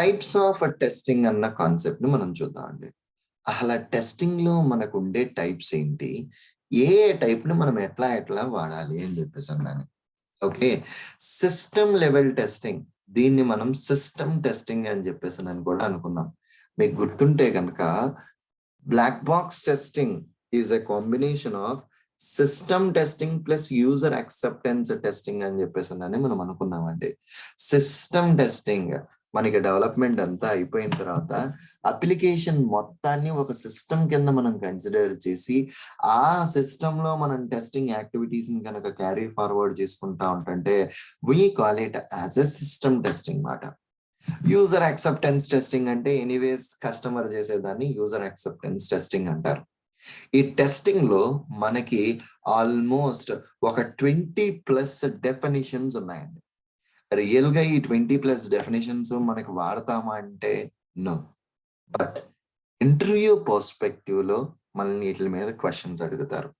Types of testing అన్న concept ని మనం చూద్దాం అండి. అలా టెస్టింగ్ లో మనకు ఉండే టైప్స్ ఏంటి, ఏ టైప్ ని మనం ఎట్లా ఎట్లా వాడాలి అని చెప్పేసి అన్నాను. ఓకే, సిస్టమ్ లెవెల్ టెస్టింగ్, దీన్ని మనం సిస్టమ్ టెస్టింగ్ అని చెప్పేసి అని కూడా అనుకున్నాం. మీకు గుర్తుంటే కనుక black box testing is a combination of system testing plus user acceptance testing అని చెప్పేసి అని మనం అనుకున్నామండి. సిస్టమ్ టెస్టింగ్ మనకి డెవలప్మెంట్ అంతా అయిపోయిన తర్వాత అప్లికేషన్ మొత్తాన్ని ఒక సిస్టమ్ కింద మనం కన్సిడర్ చేసి ఆ సిస్టమ్ లో మనం టెస్టింగ్ యాక్టివిటీస్ ని కనుక క్యారీ ఫార్వర్డ్ చేసుకుంటా ఉంటుంటే we call it as a system testing మాట. యూజర్ యాక్సెప్టెన్స్ టెస్టింగ్ అంటే ఎనీవేస్ కస్టమర్ చేసేదాన్ని యూజర్ యాక్సెప్టెన్స్ టెస్టింగ్ అంటారు. ఈ టెస్టింగ్ లో మనకి ఆల్మోస్ట్ ఒక 20+ డెఫినిషన్స్ ఉన్నాయండి. రియల్ గా ఈ 20+ డెఫినేషన్స్ మనకి వాడతామా అంటే నో. బట్ ఇంటర్వ్యూ పర్స్పెక్టివ్ లో మనల్ని వీటి మీద క్వశ్చన్స్ అడుగుతారు.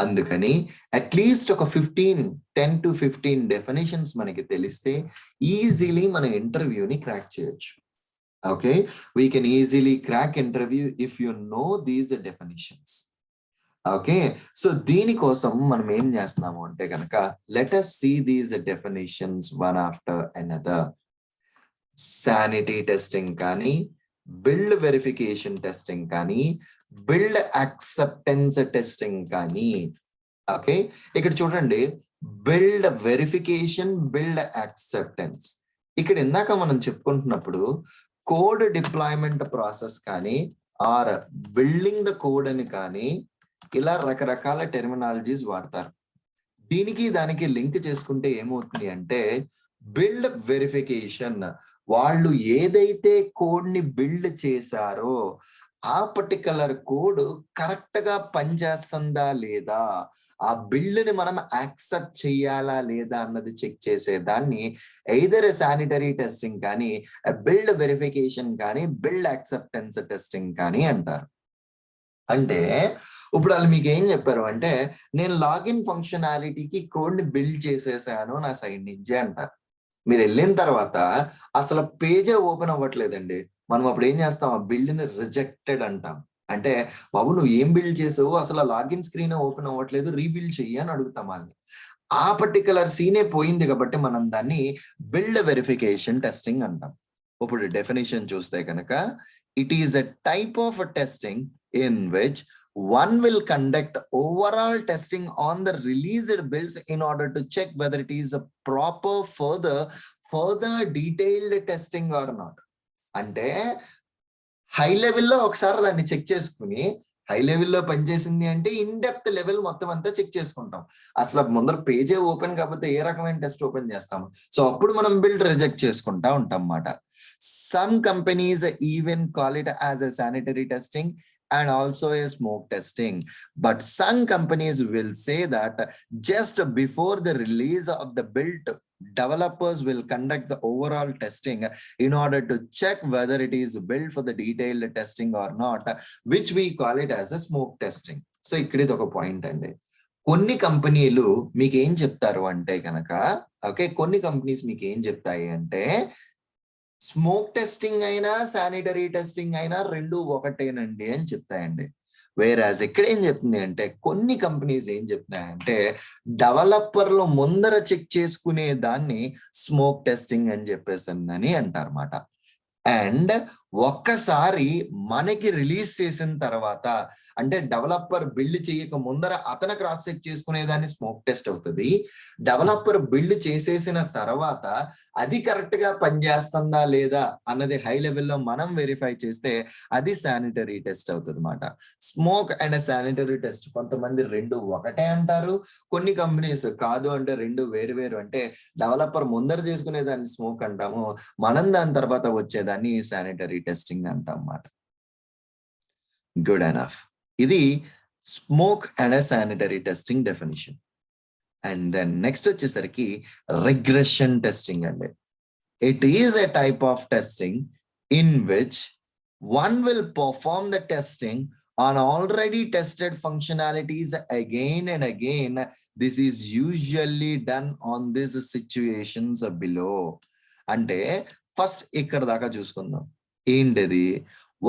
అందుకని అట్లీస్ట్ ఒక 10 to 15 డెఫినేషన్స్ మనకి తెలిస్తే ఈజీలీ మన ఇంటర్వ్యూని క్రాక్ చేయొచ్చు. Okay, we can easily crack interview if you know these definitions. Okay, so దీనికోసం మనం ఏం చేస్తున్నాము అంటే కనుక let us see these definitions one after another. Sanity testing కానీ, బిల్డ్ వెరిఫికేషన్ టెస్టింగ్ కానీ, బిల్డ్ యాక్సెప్టెన్స్ టెస్టింగ్ కానీ. ఓకే, ఇక్కడ చూడండి, బిల్డ్ వెరిఫికేషన్, బిల్డ్ యాక్సెప్టెన్స్. ఇక్కడ ఇందాక మనం చెప్పుకుంటున్నప్పుడు కోడ్ డిప్లాయ్మెంట్ ప్రాసెస్ కానీ ఆర్ బిల్డింగ్ ద కోడ్ అని కానీ ఇలా రకరకాల టెర్మినాలజీస్ వాడతారు. దీనికి దానికి లింక్ చేసుకుంటే ఏమవుతుంది అంటే బిల్డ్ వెరిఫికేషన్, వాళ్ళు ఏదైతే కోడ్ ని బిల్డ్ చేశారో ఆ పర్టికులర్ కోడ్ కరెక్ట్ గా పనిచేస్తుందా లేదా, ఆ బిల్డ్ ని మనం యాక్సెప్ట్ చేయాలా లేదా అన్నది చెక్ చేసే దాన్ని ఎయిదర్ శానిటరీ టెస్టింగ్ కానీ, బిల్డ్ వెరిఫికేషన్ కానీ, బిల్డ్ యాక్సెప్టెన్స్ టెస్టింగ్ కానీ అంటారు. అంటే ఇప్పుడు వాళ్ళు మీకు ఏం చెప్పారు అంటే నేను లాగిన్ ఫంక్షనాలిటీకి కోడ్ ని బిల్డ్ చేసేసాను నా సైడ్ నుంచి అంటారు. మీరు వెళ్ళిన తర్వాత అసలు పేజే ఓపెన్ అవ్వట్లేదండి. మనం అప్పుడు ఏం చేస్తాం, ఆ బిల్డ్ ని రిజెక్టెడ్ అంటాం. అంటే బాబు నువ్వు ఏం బిల్డ్ చేసావు, అసలు లాగిన్ స్క్రీన్ ఓపెన్ అవ్వట్లేదు, రీబిల్డ్ చెయ్యి అని అడుగుతాం వాళ్ళని. ఆ పర్టికులర్ సీనే పోయింది కాబట్టి మనం దాన్ని బిల్డ్ వెరిఫికేషన్ టెస్టింగ్ అంటాం. ఇప్పుడు డెఫినేషన్ చూస్తే కనుక it is a type of testing in which one will conduct overall testing on the released builds in order to check whether it is a proper further detailed testing or not. అంటే high లెవెల్లో ఒకసారి దాన్ని check చేసుకుని high లెవెల్లో పనిచేసింది అంటే in depth level మొత్తం అంతా చెక్ చేసుకుంటాం. అసలు ముందర పేజే ఓపెన్ కాకపోతే ఏ రకమైన టెస్ట్ ఓపెన్ చేస్తాము. సో అప్పుడు మనం బిల్డ్ రిజెక్ట్ చేసుకుంటా ఉంటాం అన్నమాట. Some companies even call it as a sanitary testing and also a smoke testing. But some companies will say that just before the release of the build, developers will conduct the overall testing in order to check whether it is built for the detailed testing or not, which we call it as a smoke testing. So ఇక్కడ ఇది ఒక point అండి. కొన్ని కంపెనీలు మీకు ఏం చెప్తారు అంటే కనుక, ఓకే, కొన్ని కంపెనీస్ మీకు ఏం చెప్తాయి అంటే స్మోక్ టెస్టింగ్ అయినా శానిటరీ టెస్టింగ్ అయినా రెండు ఒకటేనండి అని చెప్తాయండి. వేరాజ్ ఇక్కడ ఏం చెప్తుంది అంటే కొన్ని కంపెనీస్ ఏం చెప్తున్నాయంటే డెవలపర్లు ముందర చెక్ చేసుకునే దాన్ని స్మోక్ టెస్టింగ్ అని చెప్పేసి అని అంటారన్నమాట. అండ్ ఒక్కసారి మనకి రిలీజ్ చేసిన తర్వాత అంటే డెవలపర్ బిల్డ్ చేయక ముందర అతను క్రాస్ చెక్ చేసుకునేదాన్ని స్మోక్ టెస్ట్ అవుతుంది. డెవలపర్ బిల్డ్ చేసేసిన తర్వాత అది కరెక్ట్ గా పనిచేస్తుందా లేదా అన్నది హై లెవెల్లో మనం వెరిఫై చేస్తే అది శానిటరీ టెస్ట్ అవుతుంది అన్నమాట. స్మోక్ అండ్ శానిటరీ టెస్ట్ కొంతమంది రెండు ఒకటే అంటారు, కొన్ని కంపెనీస్ కాదు అంటే రెండు వేరు వేరు. అంటే డెవలపర్ ముందర చేసుకునే దాన్ని స్మోక్ అంటాము, మనం దాని తర్వాత వచ్చేదాన్ని శానిటరీ టెస్టింగ్ అంటాం అన్నమాట. Good enough. ఇది smoke and sanitary testing definition. And then next వచ్చేసరికి రిగ్రెషన్ టెస్టింగ్ అండి. It is a type of testing in which one will perform the testing on already tested functionalities again and again. This is usually done on these situations below. అంటే first ఇక్కడ దాకా చూసుకుందాం. ఏంటది?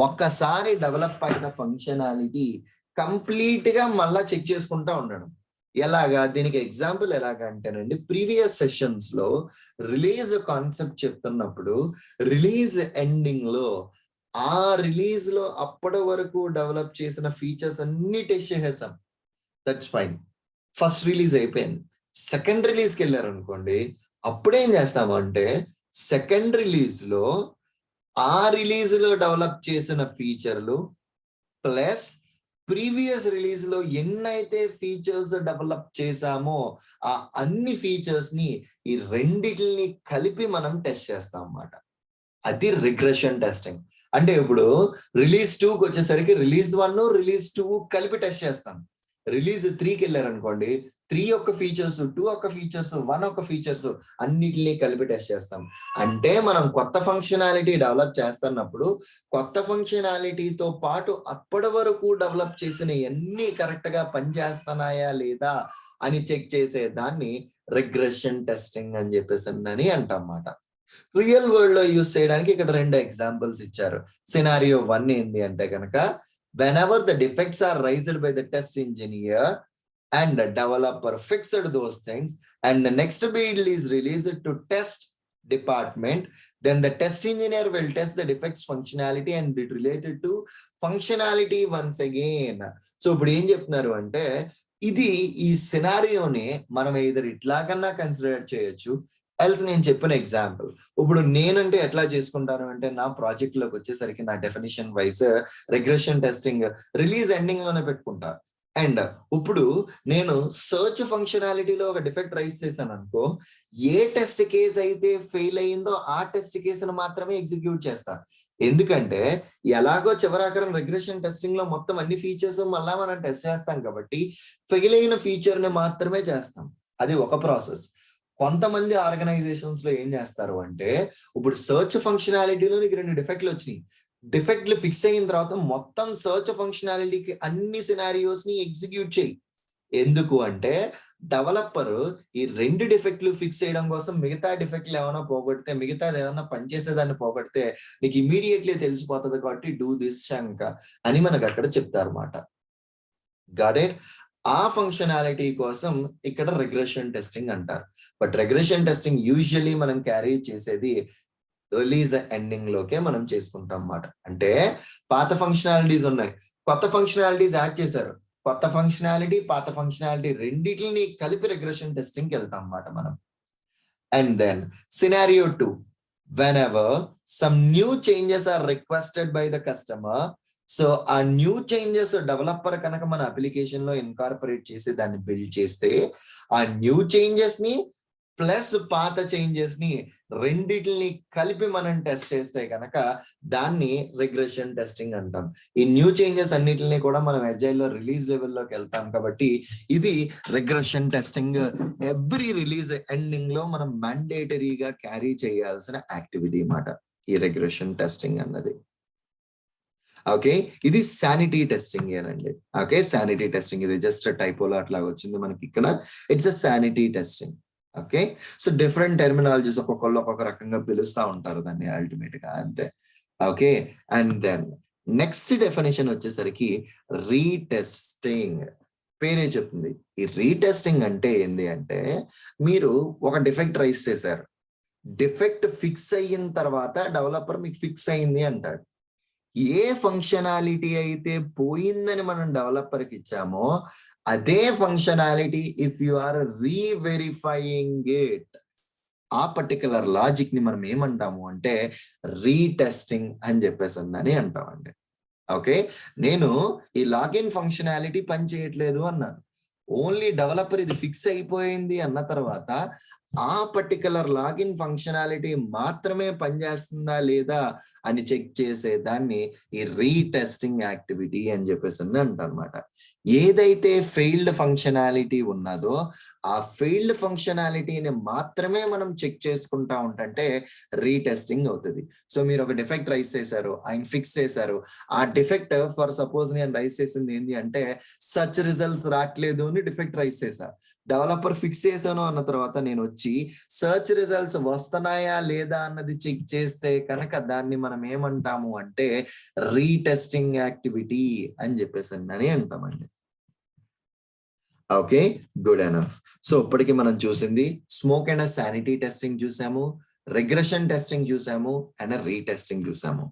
ఒక్కసారి develop అయిన functionality complete గా మళ్ళా check చేసుకుంటా ఉండడం. ఎలాగా? దీనికి ఎగ్జాంపుల్ ఎలాగంటేనండి, ప్రీవియస్ సెషన్స్ లో రిలీజ్ కాన్సెప్ట్ చెప్తున్నప్పుడు రిలీజ్ ఎండింగ్ లో ఆ రిలీజ్ లో అప్పటి వరకు డెవలప్ చేసిన ఫీచర్స్ అన్ని టెస్ట్ చేసేస్తాం. That's fine. ఫస్ట్ రిలీజ్ అయిపోయింది. సెకండ్ రిలీజ్కి వెళ్ళారు అనుకోండి, అప్పుడేం చేస్తామంటే సెకండ్ రిలీజ్ లో ఆ రిలీజ్ లో డెవలప్ చేసిన ఫీచర్లు ప్లస్ ప్రీవియస్ రిలీజ్ లో ఎన్నైతే ఫీచర్స్ డెవలప్ చేసామో ఆ అన్ని ఫీచర్స్ ని ఈ రెండిటిని కలిపి మనం టెస్ట్ చేస్తాం అన్నమాట. అది రిగ్రెషన్ టెస్టింగ్. అంటే ఇప్పుడు రిలీజ్ 2కి వచ్చేసరికి రిలీజ్ 1 రిలీజ్ 2 కలిపి టెస్ట్ చేస్తాం. రిలీజ్ 3కి వెళ్ళారు అనుకోండి, 3 యొక్క ఫీచర్స్, 2 యొక్క ఫీచర్స్, 1 యొక్క ఫీచర్స్ అన్నిటిని కలిపి టెస్ట్ చేస్తాం. అంటే మనం కొత్త ఫంక్షనాలిటీ డెవలప్ చేస్తున్నప్పుడు కొత్త ఫంక్షనాలిటీతో పాటు అప్పటి వరకు డెవలప్ చేసిన ఎన్ని కరెక్ట్ గా పనిచేస్తున్నాయా లేదా అని చెక్ చేసే దాన్ని రిగ్రెషన్ టెస్టింగ్ అని చెప్పేసి అంటాం అన్నమాట. రియల్ వరల్డ్ లో యూజ్ చేయడానికి ఇక్కడ 2 ఎగ్జాంపుల్స్ ఇచ్చారు. సినారియో 1 ఏంది అంటే కనుక, whenever the defects are raised by the test engineer and the developer fixed those things and the next build is released to test department, then the test engineer will test the defects functionality and it related to functionality once again. So ఇప్పుడు ఏం చెప్తున్నారు అంటే, ఇది ఈ సినారియోని మనం ఇద్దరు ఇట్లాగన్నా consider చేయొచ్చు. Else నేను చెప్పిన ఎగ్జాంపుల్ ఇప్పుడు నేనంటే ఎట్లా చేసుకుంటాను అంటే, నా ప్రాజెక్ట్ లోకి వచ్చేసరికి నా definition wise regression testing release ending లోనే పెట్టుకుంటా. అండ్ ఇప్పుడు నేను సర్చ్ ఫంక్షనాలిటీలో ఒక డిఫెక్ట్ రైజ్ చేశాను అనుకో, ఏ టెస్ట్ కేస్ అయితే ఫెయిల్ అయ్యిందో ఆ టెస్ట్ కేసును మాత్రమే ఎగ్జిక్యూట్ చేస్తా. ఎందుకంటే ఎలాగో చివరాకరం రిగ్రెషన్ టెస్టింగ్ లో మొత్తం అన్ని ఫీచర్స్ మళ్ళా మనం టెస్ట్ చేస్తాం కాబట్టి ఫెయిల్ అయిన ఫీచర్ ని మాత్రమే చేస్తాం. అది ఒక ప్రాసెస్. కొంతమంది ఆర్గనైజేషన్స్ లో ఏం చేస్తారు అంటే, ఇప్పుడు సర్చ్ ఫంక్షనాలిటీలో నీకు 2 డిఫెక్ట్లు వచ్చినాయి. డిఫెక్ట్లు ఫిక్స్ అయిన తర్వాత మొత్తం సర్చ్ ఫంక్షనాలిటీకి అన్ని సినారియోస్ ని ఎగ్జిక్యూట్ చేయి. ఎందుకు అంటే డెవలపర్ ఈ 2 డిఫెక్ట్లు ఫిక్స్ చేయడం కోసం మిగతా డిఫెక్ట్లు ఏమైనా పోగొడితే, మిగతాది ఏమైనా పనిచేసేదాన్ని పోగొడితే నీకు ఇమీడియట్లీ తెలిసిపోతుంది కాబట్టి డూ దిస్ శంక అని మనకు అక్కడ చెప్తారు అన్నమాట. Got it? ఆ ఫంక్షనాలిటీ కోసం ఇక్కడ రిగ్రెషన్ టెస్టింగ్ అంటారు. బట్ రిగ్రెషన్ టెస్టింగ్ యూజువల్లీ మనం క్యారీ చేసేది రిలీజ్ ఎండింగ్ లోకే మనం చేసుకుంటాం అన్నమాట. అంటే పాత ఫంక్షనాలిటీస్ ఉన్నాయి, కొత్త ఫంక్షనాలిటీస్ యాడ్ చేశారు, కొత్త ఫంక్షనాలిటీ పాత ఫంక్షనాలిటీ రెండింటిని కలిపి రిగ్రెషన్ టెస్టింగ్ కి వెళ్తాం అన్నమాట మనం. And then scenario 2, whenever some new changes are requested by the customer, so ఆ న్యూ చేంజెస్ డెవలపర్ కనుక మన అప్లికేషన్ లో ఇన్కార్పొరేట్ చేసి దాన్ని బిల్డ్ చేస్తే ఆ న్యూ చేంజెస్ ని ప్లస్ పాత చేంజెస్ ని రెండిటిని కలిపి మనం టెస్ట్ చేస్తే కనుక దాన్ని రిగ్రెషన్ టెస్టింగ్ అంటాం. ఈ న్యూ చేంజెస్ అన్నిటిని కూడా మనం అజైల్ లో రిలీజ్ లెవెల్లోకి వెళ్తాం కాబట్టి ఇది regression testing. Every release ending లో మనం మ్యాండేటరీగా క్యారీ చేయాల్సిన యాక్టివిటీ అన్నమాట ఈ రిగ్రెషన్ టెస్టింగ్ అన్నది. ఓకే, ఇది శానిటీ టెస్టింగ్ ఏనండి. ఓకే, శానిటీ టెస్టింగ్ ఇది జస్ట్ టైపోలో అట్లా వచ్చింది మనకి ఇక్కడ. It's a sanity testing. Okay, so different terminologies ఒక్కొక్కళ్ళు ఒక్కొక్క రకంగా పిలుస్తూ ఉంటారు దాన్ని అల్టిమేట్ గా, అంతే. Okay, and then next definition వచ్చేసరికి రీటెస్టింగ్. పేరే చెప్తుంది. ఈ రీటెస్టింగ్ అంటే ఏంది అంటే, మీరు ఒక డిఫెక్ట్ రైజ్ చేశారు, డిఫెక్ట్ ఫిక్స్ అయిన తర్వాత డెవలపర్ మీకు ఫిక్స్ అయింది అంటాడు. ఏ ఫంక్షనాలిటీ అయితే పోయిందని మనం డెవలపర్కి ఇచ్చామో అదే functionality if you are reverifying it, ఆ పర్టికులర్ లాజిక్ ని మనం ఏమంటాము అంటే రీటెస్టింగ్ అని చెప్పేసి అని అంటామండి. ఓకే, నేను ఈ లాగిన్ ఫంక్షనాలిటీ పని చేయట్లేదు అన్నాను, ఓన్లీ డెవలపర్ ఇది ఫిక్స్ అయిపోయింది అన్న తర్వాత ఆ పర్టికులర్ లాగిన్ ఫంక్షనాలిటీ మాత్రమే పనిచేస్తుందా లేదా అని చెక్ చేసే దాన్ని ఈ రీటెస్టింగ్ యాక్టివిటీ అని చెప్పేసి అంటారన్నమాట. ఏదైతే ఫెయిల్డ్ ఫంక్షనాలిటీ ఉన్నదో ఆ ఫెయిల్డ్ ఫంక్షనాలిటీని మాత్రమే మనం చెక్ చేసుకుంటా ఉంటే రీటెస్టింగ్ అవుతుంది. సో మీరు ఒక డిఫెక్ట్ రైజ్ చేశారు, ఆయన ఫిక్స్ చేశారు, ఆ డిఫెక్ట్ ఫర్ సపోజ్ నేను రైజ్ చేసింది ఏంటి అంటే సచ్ రిజల్ట్స్ రావట్లేదు అని డిఫెక్ట్ రైజ్ చేశా, డెవలపర్ ఫిక్స్ చేశాను అన్న తర్వాత నేను వచ్చి నుంచి సెర్చ్ రిజల్ట్స్ వస్తున్నాయా లేదా అన్నది చెక్ చేస్తే కనుక దాన్ని మనం ఏమంటాము అంటే రీటెస్టింగ్ యాక్టివిటీ అని చెప్పేసి అని అంటామండి. Okay, good enough. సో ఇప్పటికి మనం చూసింది స్మోక్ అండ్ శానిటీ టెస్టింగ్ చూసాము, రిగ్రెషన్ టెస్టింగ్ చూసాము అండ్ రీటెస్టింగ్ చూసాము.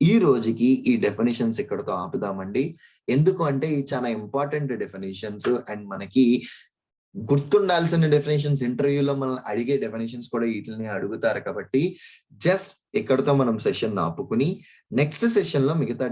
ఈ రోజుకి ఈ డెఫినేషన్స్ ఇక్కడతో ఆపుదామండి. ఎందుకు అంటే ఈ చాలా ఇంపార్టెంట్ డెఫినేషన్స్ అండ్ మనకి గుర్తుండాల్సిన డెఫినేషన్స్, ఇంటర్వ్యూలో మనం అడిగే డెఫినేషన్స్ కూడా వీటిని అడుగుతారు కాబట్టి జస్ట్ ఇక్కడతో మనం సెషన్ ఆపుకుని నెక్స్ట్ సెషన్ లో మిగతా